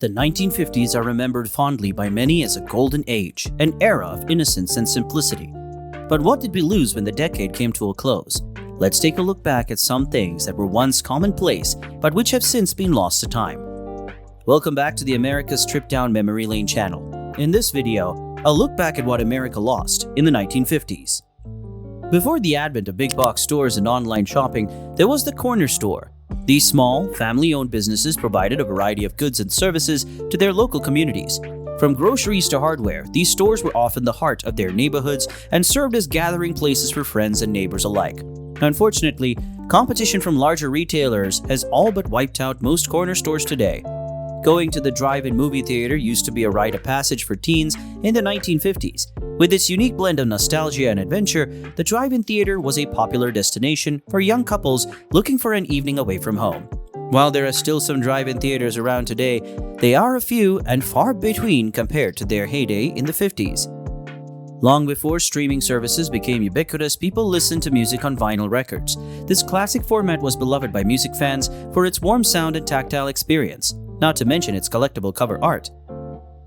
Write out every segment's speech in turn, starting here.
The 1950s are remembered fondly by many as a golden age, an era of innocence and simplicity. But what did we lose when the decade came to a close? Let's take a look back at some things that were once commonplace, but which have since been lost to time. Welcome back to the America's Trip Down Memory Lane channel. In this video, I'll look back at what America lost in the 1950s. Before the advent of big box stores and online shopping, there was the corner store. These small, family-owned businesses provided a variety of goods and services to their local communities. From groceries to hardware, these stores were often the heart of their neighborhoods and served as gathering places for friends and neighbors alike. Unfortunately, competition from larger retailers has all but wiped out most corner stores today. Going to the drive-in movie theater used to be a rite of passage for teens in the 1950s. With its unique blend of nostalgia and adventure, the drive-in theater was a popular destination for young couples looking for an evening away from home. While there are still some drive-in theaters around today, they are a few and far between compared to their heyday in the 50s. Long before streaming services became ubiquitous, people listened to music on vinyl records. This classic format was beloved by music fans for its warm sound and tactile experience, not to mention its collectible cover art.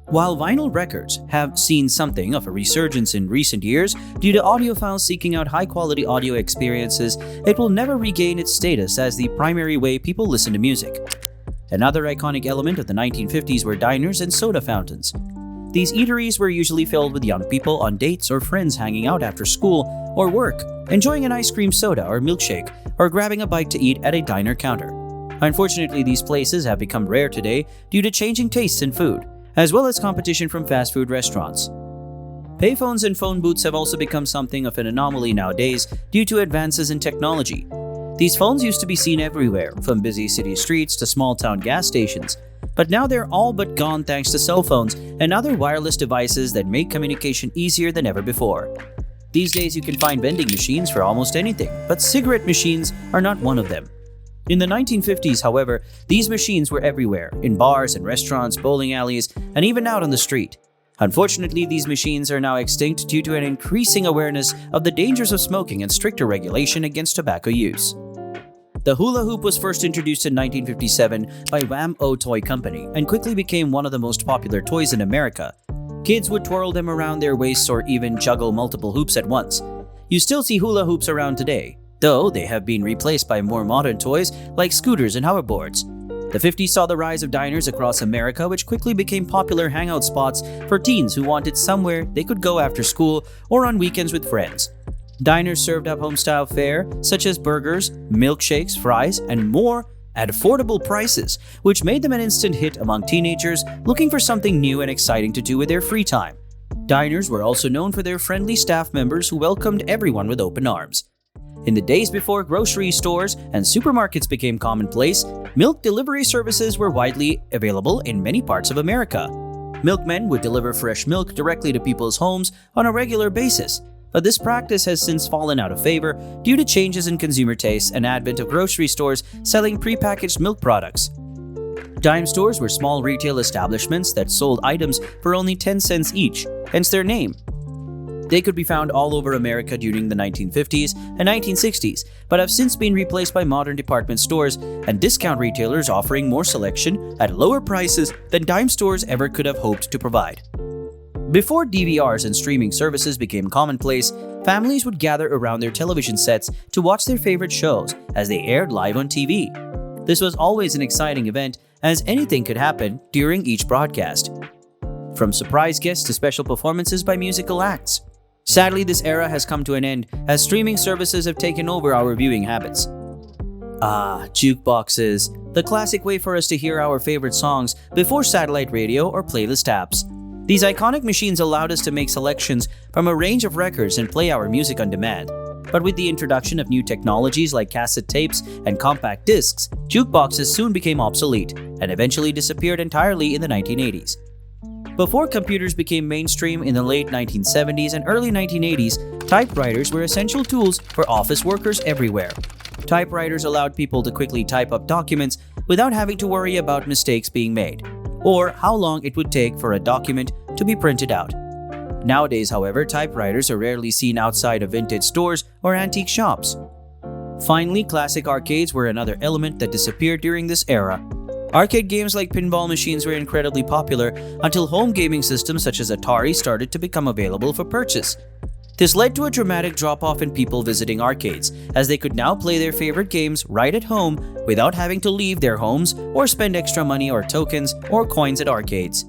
While vinyl records have seen something of a resurgence in recent years due to audiophiles seeking out high-quality audio experiences, it will never regain its status as the primary way people listen to music. Another iconic element of the 1950s were diners and soda fountains. These eateries were usually filled with young people on dates or friends hanging out after school or work, enjoying an ice cream soda or milkshake, or grabbing a bite to eat at a diner counter. Unfortunately, these places have become rare today due to changing tastes in food, as well as competition from fast food restaurants. Payphones and phone booths have also become something of an anomaly nowadays due to advances in technology. These phones used to be seen everywhere, from busy city streets to small-town gas stations, but now they're all but gone thanks to cell phones and other wireless devices that make communication easier than ever before. These days you can find vending machines for almost anything, but cigarette machines are not one of them. In the 1950s, however, these machines were everywhere, in bars and restaurants, bowling alleys, and even out on the street. Unfortunately, these machines are now extinct due to an increasing awareness of the dangers of smoking and stricter regulation against tobacco use. The hula hoop was first introduced in 1957 by Wham-O Toy Company and quickly became one of the most popular toys in America. Kids would twirl them around their waists or even juggle multiple hoops at once. You still see hula hoops around today, though they have been replaced by more modern toys like scooters and hoverboards. The 50s saw the rise of diners across America, which quickly became popular hangout spots for teens who wanted somewhere they could go after school or on weekends with friends. Diners served up home-style fare such as burgers, milkshakes, fries, and more at affordable prices, which made them an instant hit among teenagers looking for something new and exciting to do with their free time. Diners were also known for their friendly staff members who welcomed everyone with open arms. In the days before grocery stores and supermarkets became commonplace, milk delivery services were widely available in many parts of America. Milkmen would deliver fresh milk directly to people's homes on a regular basis, but this practice has since fallen out of favor due to changes in consumer tastes and advent of grocery stores selling prepackaged milk products. Dime stores were small retail establishments that sold items for only 10 cents each, hence their name. They could be found all over America during the 1950s and 1960s, but have since been replaced by modern department stores and discount retailers offering more selection at lower prices than dime stores ever could have hoped to provide. Before DVRs and streaming services became commonplace, families would gather around their television sets to watch their favorite shows as they aired live on TV. This was always an exciting event, as anything could happen during each broadcast, from surprise guests to special performances by musical acts. Sadly, this era has come to an end as streaming services have taken over our viewing habits. Jukeboxes, the classic way for us to hear our favorite songs before satellite radio or playlist apps. These iconic machines allowed us to make selections from a range of records and play our music on demand. But with the introduction of new technologies like cassette tapes and compact discs, jukeboxes soon became obsolete and eventually disappeared entirely in the 1980s. Before computers became mainstream in the late 1970s and early 1980s, typewriters were essential tools for office workers everywhere. Typewriters allowed people to quickly type up documents without having to worry about mistakes being made, or how long it would take for a document to be printed out. Nowadays, however, typewriters are rarely seen outside of vintage stores or antique shops. Finally, classic arcades were another element that disappeared during this era. Arcade games like pinball machines were incredibly popular until home gaming systems such as Atari started to become available for purchase. This led to a dramatic drop-off in people visiting arcades, as they could now play their favorite games right at home without having to leave their homes or spend extra money or tokens or coins at arcades.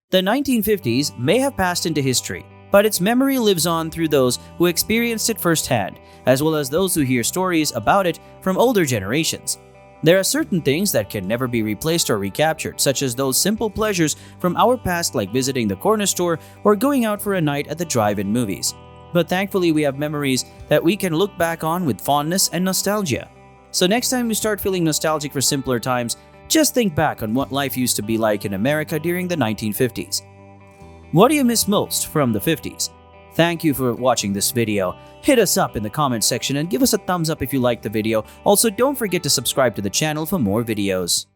The 1950s may have passed into history, but its memory lives on through those who experienced it firsthand, as well as those who hear stories about it from older generations. There are certain things that can never be replaced or recaptured, such as those simple pleasures from our past like visiting the corner store or going out for a night at the drive-in movies. But thankfully we have memories that we can look back on with fondness and nostalgia. So next time you start feeling nostalgic for simpler times, just think back on what life used to be like in America during the 1950s. What do you miss most from the 50s? Thank you for watching this video. Hit us up in the comment section and give us a thumbs up if you liked the video. Also, don't forget to subscribe to the channel for more videos.